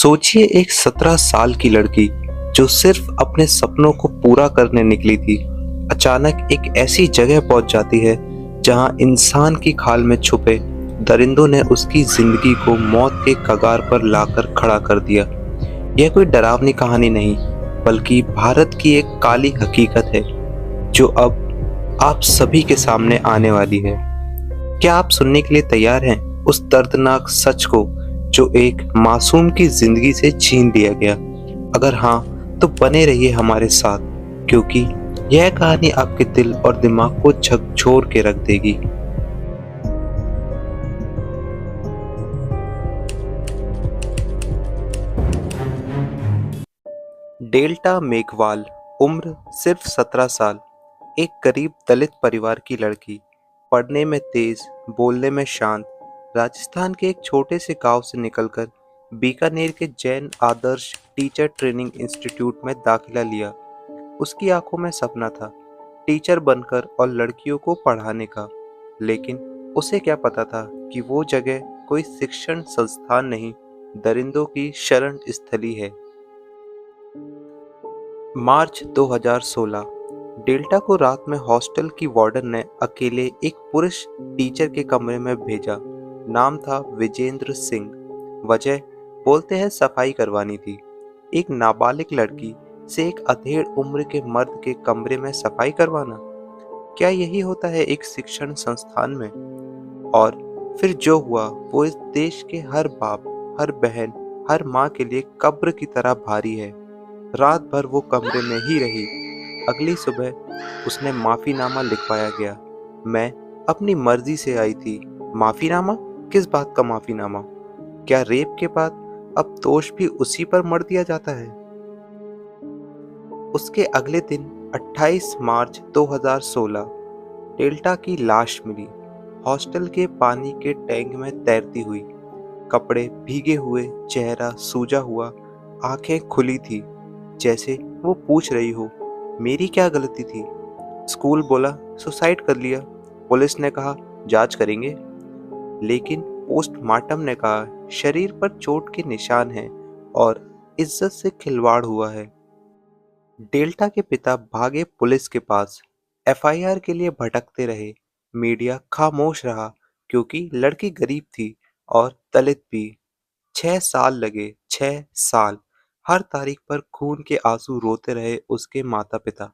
सोचिए एक 17 साल की लड़की जो सिर्फ अपने सपनों को पूरा करने निकली थी, अचानक एक ऐसी जगह पहुंच जाती है जहां इंसान की खाल में छुपे दरिंदों ने उसकी जिंदगी को मौत के कगार पर लाकर खड़ा कर दिया। यह कोई डरावनी कहानी नहीं, बल्कि भारत की एक काली हकीकत है जो अब आप सभी के सामने आने वाली है। क्या आप सुनने के लिए तैयार हैं उस दर्दनाक सच को जो एक मासूम की जिंदगी से छीन लिया गया? अगर हाँ, तो बने रहिए हमारे साथ, क्योंकि यह कहानी आपके दिल और दिमाग को झकझोर के रख देगी। डेल्टा मेघवाल, उम्र सिर्फ 17 साल, एक गरीब दलित परिवार की लड़की, पढ़ने में तेज, बोलने में शांत। राजस्थान के एक छोटे से गांव से निकलकर बीकानेर के जैन आदर्श टीचर ट्रेनिंग इंस्टीट्यूट में दाखिला लिया। उसकी आंखों में सपना था, टीचर बनकर और लड़कियों को पढ़ाने का। लेकिन उसे क्या पता था कि वो जगह कोई शिक्षण संस्थान नहीं, दरिंदों की शरण स्थली है। मार्च 2016। डेल्टा को रात में हॉस्टल की वार्डन ने अकेले एक पुरुष टीचर के कमरे में भेजा। नाम था विजेंद्र सिंह। वजह बोलते हैं सफाई करवानी थी। एक नाबालिग लड़की से एक अधेड़ उम्र के मर्द के कमरे में सफाई करवाना, क्या यही होता है एक शिक्षण संस्थान में? और फिर जो हुआ वो इस देश के हर बाप, हर बहन, हर माँ के लिए कब्र की तरह भारी है। रात भर वो कमरे में ही रही। अगली सुबह उसने माफीनामा लिखवाया गया। मैं अपनी मर्जी से आई थी। माफीनामा? किस बात का माफीनामा? क्या रेप के बाद अब दोष भी उसी पर मढ़ दिया जाता है? उसके अगले दिन 28 मार्च 2016 डेल्टा की लाश मिली, हॉस्टल के पानी के टैंक में तैरती हुई। कपड़े भीगे हुए, चेहरा सूजा हुआ, आंखें खुली थी, जैसे वो पूछ रही हो, मेरी क्या गलती थी? स्कूल बोला सुसाइड कर लिया, पुलिस ने कहा जांच करेंगे, लेकिन पोस्टमार्टम ने कहा शरीर पर चोट के निशान हैं और इज्जत से खिलवाड़ हुआ है। डेल्टा के पिता भागे पुलिस के पास, एफआईआर के लिए भटकते रहे। मीडिया खामोश रहा, क्योंकि लड़की गरीब थी और दलित भी। 6 साल लगे, 6 साल। हर तारीख पर खून के आंसू रोते रहे उसके माता पिता।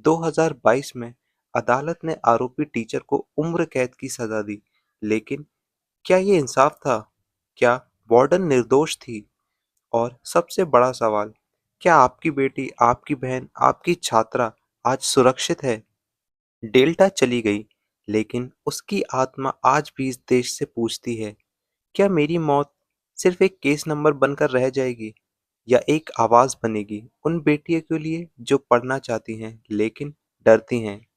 2022 में अदालत ने आरोपी टीचर को उम्र कैद की सजा दी। लेकिन क्या ये इंसाफ था? क्या वार्डन निर्दोष थी? और सबसे बड़ा सवाल, क्या आपकी बेटी, आपकी बहन, आपकी छात्रा आज सुरक्षित है? डेल्टा चली गई, लेकिन उसकी आत्मा आज भी इस देश से पूछती है, क्या मेरी मौत सिर्फ एक केस नंबर बनकर रह जाएगी, या एक आवाज बनेगी उन बेटियों के लिए जो पढ़ना चाहती हैं लेकिन डरती हैं?